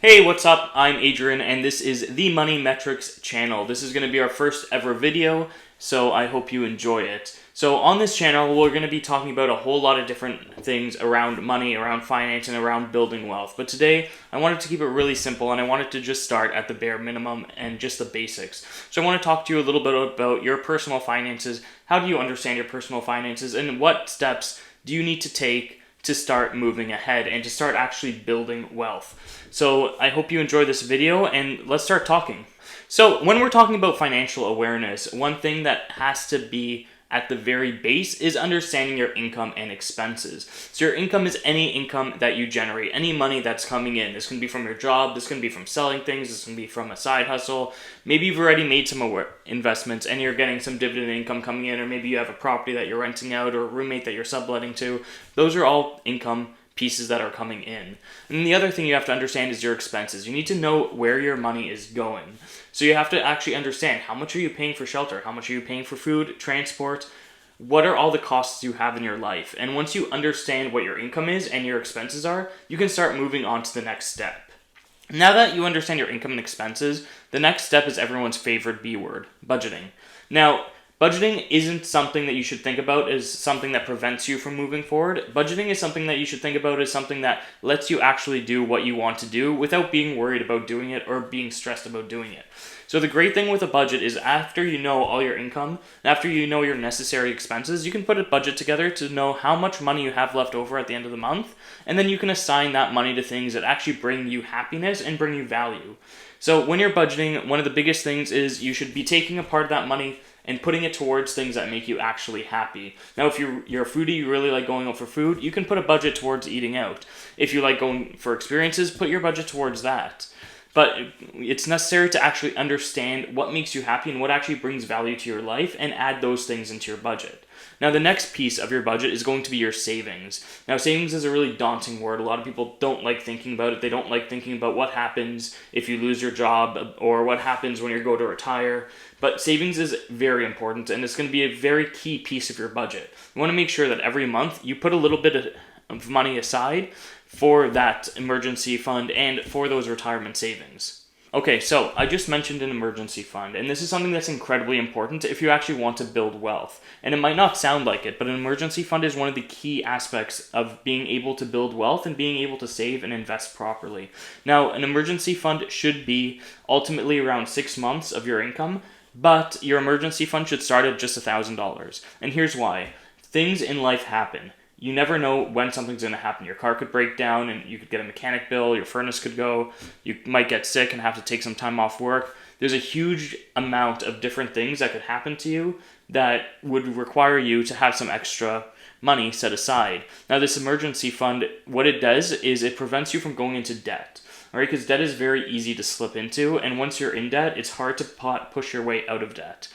Hey, what's up? I'm Adrian, and this is the Money Metrics channel. This is going to be our first ever video, so I hope you enjoy it. So on this channel, we're going to be talking about a whole lot of different things around money, around finance, and around building wealth. But today, I wanted to keep it really simple, and I wanted to just start at the bare minimum and just the basics. So I want to talk to you a little bit about your personal finances. How do you understand your personal finances, and what steps do you need to take to start moving ahead and to start actually building wealth. So I hope you enjoy this video, and let's start talking. So when we're talking about financial awareness, one thing that has to be at the very base is understanding your income and expenses. So your income is any income that you generate, any money that's coming in. This can be from your job, this can be from selling things, this can be from a side hustle. Maybe you've already made some investments and you're getting some dividend income coming in, or maybe you have a property that you're renting out or a roommate that you're subletting to. Those are all income pieces that are coming in. And the other thing you have to understand is your expenses. You need to know where your money is going. So you have to actually understand, how much are you paying for shelter? How much are you paying for food, transport? What are all the costs you have in your life? And once you understand what your income is and your expenses are, you can start moving on to the next step. Now that you understand your income and expenses, the next step is everyone's favorite B word, budgeting. Now, budgeting isn't something that you should think about as something that prevents you from moving forward. Budgeting is something that you should think about as something that lets you actually do what you want to do without being worried about doing it or being stressed about doing it. So the great thing with a budget is after you know all your income, after you know your necessary expenses, you can put a budget together to know how much money you have left over at the end of the month, and then you can assign that money to things that actually bring you happiness and bring you value. So when you're budgeting, one of the biggest things is you should be taking a part of that money and putting it towards things that make you actually happy. Now, if you're a foodie, you really like going out for food, you can put a budget towards eating out. If you like going for experiences, put your budget towards that. But it's necessary to actually understand what makes you happy and what actually brings value to your life, and add those things into your budget. Now, the next piece of your budget is going to be your savings. Now, savings is a really daunting word. A lot of people don't like thinking about it. They don't like thinking about what happens if you lose your job or what happens when you go to retire. But savings is very important, and it's going to be a very key piece of your budget. You want to make sure that every month you put a little bit of money aside for that emergency fund and for those retirement savings. Okay, so I just mentioned an emergency fund, and this is something that's incredibly important if you actually want to build wealth. And it might not sound like it, but an emergency fund is one of the key aspects of being able to build wealth and being able to save and invest properly. Now, an emergency fund should be ultimately around 6 months of your income, but your emergency fund should start at just $1,000. And here's why. Things in life happen. You never know when something's going to happen. Your car could break down and you could get a mechanic bill, your furnace could go, you might get sick and have to take some time off work. There's a huge amount of different things that could happen to you that would require you to have some extra money set aside. Now, this emergency fund, what it does is it prevents you from going into debt. All right, because debt is very easy to slip into, and once you're in debt, it's hard to push your way out of debt.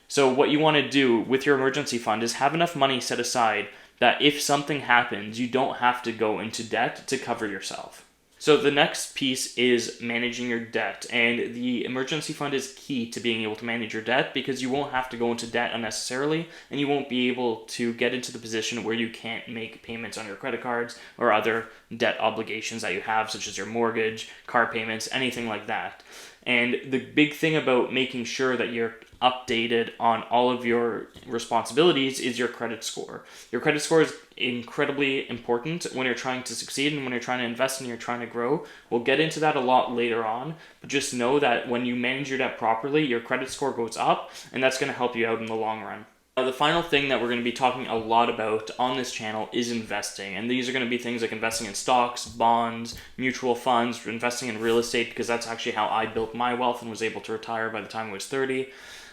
So what you want to do with your emergency fund is have enough money set aside that if something happens, you don't have to go into debt to cover yourself. So the next piece is managing your debt, and the emergency fund is key to being able to manage your debt because you won't have to go into debt unnecessarily, and you won't be able to get into the position where you can't make payments on your credit cards or other debt obligations that you have, such as your mortgage, car payments, anything like that. And the big thing about making sure that you're updated on all of your responsibilities is your credit score. Your credit score is incredibly important when you're trying to succeed and when you're trying to invest and you're trying to grow. We'll get into that a lot later on, but just know that when you manage your debt properly, your credit score goes up, and that's going to help you out in the long run. The final thing that we're going to be talking a lot about on this channel is investing, and these are going to be things like investing in stocks, bonds, mutual funds, investing in real estate, because that's actually how I built my wealth and was able to retire by the time I was 30.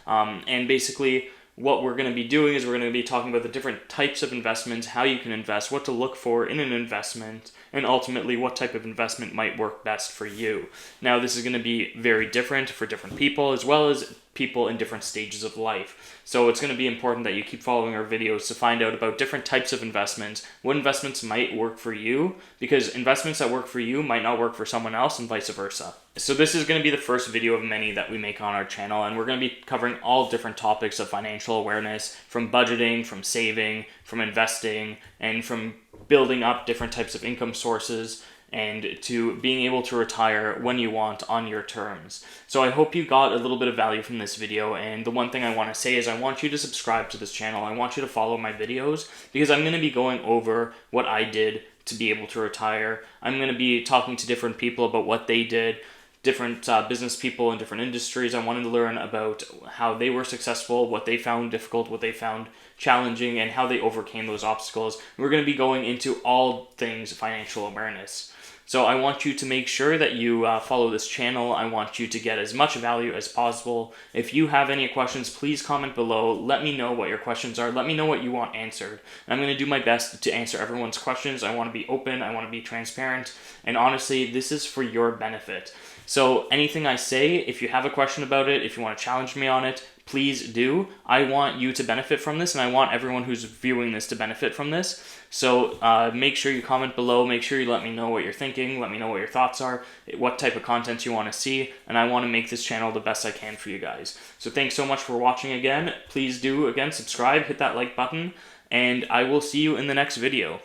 And basically, what we're going to be doing is we're going to be talking about the different types of investments, how you can invest, what to look for in an investment, and ultimately what type of investment might work best for you. Now, this is going to be very different for different people, as well as people in different stages of life. So it's going to be important that you keep following our videos to find out about different types of investments, what investments might work for you, because investments that work for you might not work for someone else, and vice versa. So this is going to be the first video of many that we make on our channel, and we're going to be covering all different topics of financial awareness, from budgeting, from saving, from investing, and from building up different types of income sources. and to being able to retire when you want on your terms. So I hope you got a little bit of value from this video, and the one thing I want to say is I want you to subscribe to this channel. I want you to follow my videos because I'm going to be going over what I did to be able to retire. I'm going to be talking to different people about what they did, different business people in different industries. I wanted to learn about how they were successful, what they found difficult, what they found challenging, and how they overcame those obstacles. We're going to be going into all things financial awareness. So I want you to make sure that you follow this channel. I want you to get as much value as possible. If you have any questions, please comment below. Let me know what your questions are. Let me know what you want answered. And I'm going to do my best to answer everyone's questions. I want to be open. I want to be transparent. And honestly, this is for your benefit. So anything I say, if you have a question about it, if you want to challenge me on it, please do. I want you to benefit from this, and I want everyone who's viewing this to benefit from this. So make sure you comment below. Make sure you let me know what you're thinking. Let me know what your thoughts are, what type of content you want to see, and I want to make this channel the best I can for you guys. So thanks so much for watching again. Please do, again, subscribe, hit that like button, and I will see you in the next video.